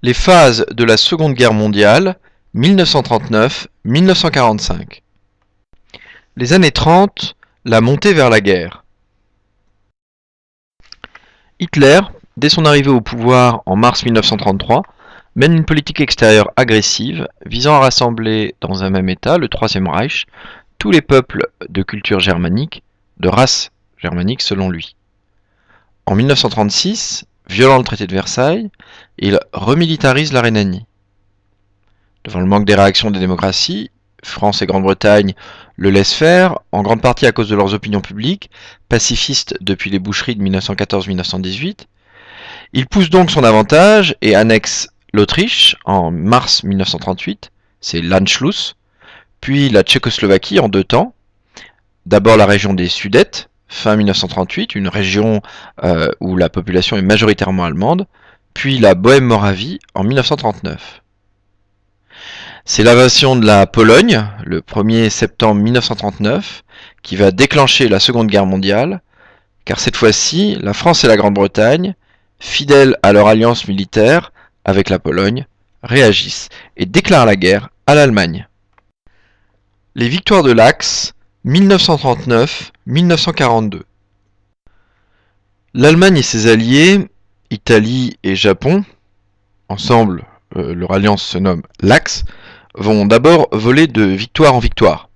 Les phases de la Seconde Guerre mondiale, 1939-1945. Les années 30, la montée vers la guerre. Hitler, dès son arrivée au pouvoir en mars 1933, mène une politique extérieure agressive visant à rassembler dans un même État, le Troisième Reich, tous les peuples de culture germanique, de race germanique selon lui. En 1936, violant le traité de Versailles, il remilitarise la Rhénanie. Devant le manque des réactions des démocraties, France et Grande-Bretagne le laissent faire, en grande partie à cause de leurs opinions publiques, pacifistes depuis les boucheries de 1914-1918. Il pousse donc son avantage et annexe l'Autriche en mars 1938, c'est l'Anschluss, puis la Tchécoslovaquie en deux temps. D'abord la région des Sudètes, fin 1938, une région où la population est majoritairement allemande, puis la Bohème-Moravie en 1939. C'est l'invasion de la Pologne, le 1er septembre 1939, qui va déclencher la Seconde Guerre mondiale, car cette fois-ci, la France et la Grande-Bretagne, fidèles à leur alliance militaire avec la Pologne, réagissent et déclarent la guerre à l'Allemagne. Les victoires de l'Axe, 1939-1942. L'Allemagne et ses alliés, Italie et Japon, ensemble, leur alliance se nomme l'Axe, vont d'abord voler de victoire en victoire.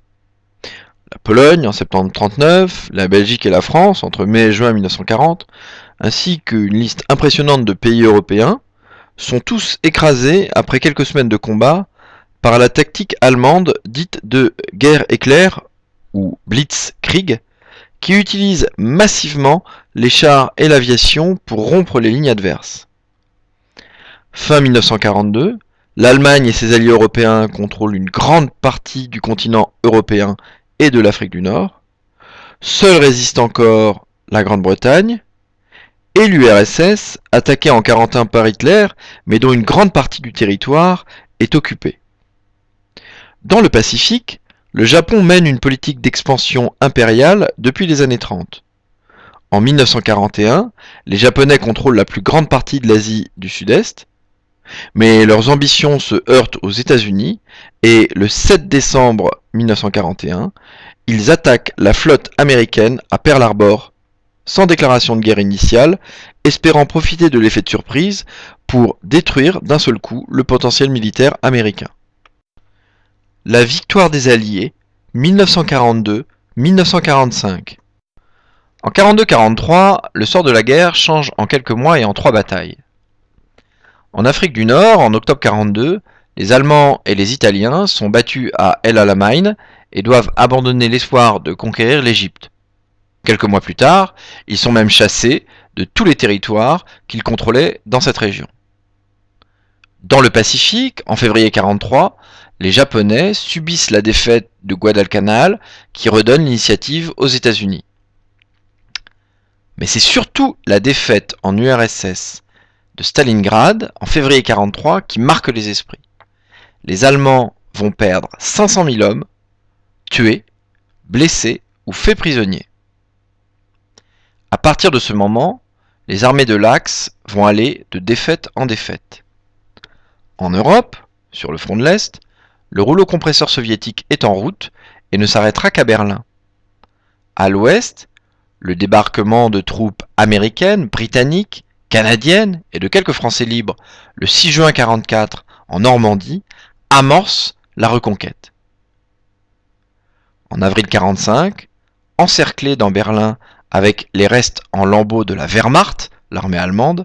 La Pologne en septembre 1939, la Belgique et la France entre mai et juin 1940, ainsi qu'une liste impressionnante de pays européens, sont tous écrasés après quelques semaines de combat par la tactique allemande dite de guerre éclair ou Blitzkrieg, qui utilise massivement les chars et l'aviation pour rompre les lignes adverses. Fin 1942, l'Allemagne et ses alliés européens contrôlent une grande partie du continent européen et de l'Afrique du Nord. Seule résiste encore la Grande-Bretagne et l'URSS, attaquée en 1941 par Hitler, mais dont une grande partie du territoire est occupée. Dans le Pacifique, le Japon mène une politique d'expansion impériale depuis les années 30. En 1941, les Japonais contrôlent la plus grande partie de l'Asie du Sud-Est, mais leurs ambitions se heurtent aux États-Unis et le 7 décembre 1941, ils attaquent la flotte américaine à Pearl Harbor, sans déclaration de guerre initiale, espérant profiter de l'effet de surprise pour détruire d'un seul coup le potentiel militaire américain. La victoire des Alliés, 1942-1945. En 42-43, le sort de la guerre change en quelques mois et en 3 batailles. En Afrique du Nord, en octobre 42, les Allemands et les Italiens sont battus à El Alamein et doivent abandonner l'espoir de conquérir l'Égypte. Quelques mois plus tard, ils sont même chassés de tous les territoires qu'ils contrôlaient dans cette région. Dans le Pacifique, en février 43, les Japonais subissent la défaite de Guadalcanal qui redonne l'initiative aux États-Unis. Mais c'est surtout la défaite en URSS de Stalingrad en février 43 qui marque les esprits. Les Allemands vont perdre 500 000 hommes, tués, blessés ou faits prisonniers. À partir de ce moment, les armées de l'Axe vont aller de défaite en défaite. En Europe, sur le front de l'Est, le rouleau compresseur soviétique est en route et ne s'arrêtera qu'à Berlin. À l'ouest, le débarquement de troupes américaines, britanniques, canadiennes et de quelques Français libres le 6 juin 1944 en Normandie amorce la reconquête. En avril 1945, encerclé dans Berlin avec les restes en lambeaux de la Wehrmacht, l'armée allemande,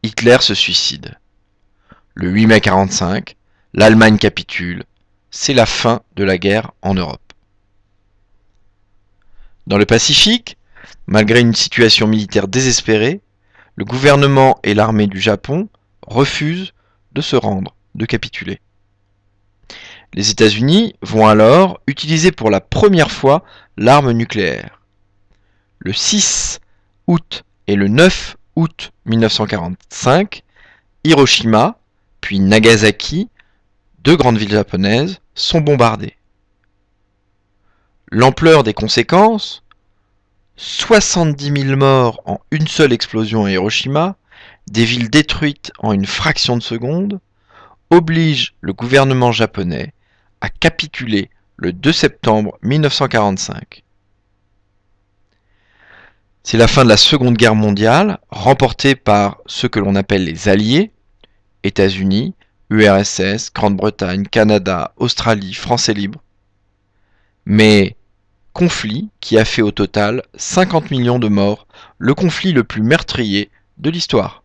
Hitler se suicide. Le 8 mai 1945, l'Allemagne capitule. C'est la fin de la guerre en Europe. Dans le Pacifique, malgré une situation militaire désespérée, le gouvernement et l'armée du Japon refusent de se rendre, de capituler. Les États-Unis vont alors utiliser pour la première fois l'arme nucléaire. Le 6 août et le 9 août 1945, Hiroshima, puis Nagasaki, deux grandes villes japonaises, sont bombardées. L'ampleur des conséquences, 70 000 morts en une seule explosion à Hiroshima, des villes détruites en une fraction de seconde, oblige le gouvernement japonais à capituler le 2 septembre 1945. C'est la fin de la Seconde Guerre mondiale, remportée par ce que l'on appelle les Alliés, États-Unis, URSS, Grande-Bretagne, Canada, Australie, France libre, mais conflit qui a fait au total 50 millions de morts, le conflit le plus meurtrier de l'histoire.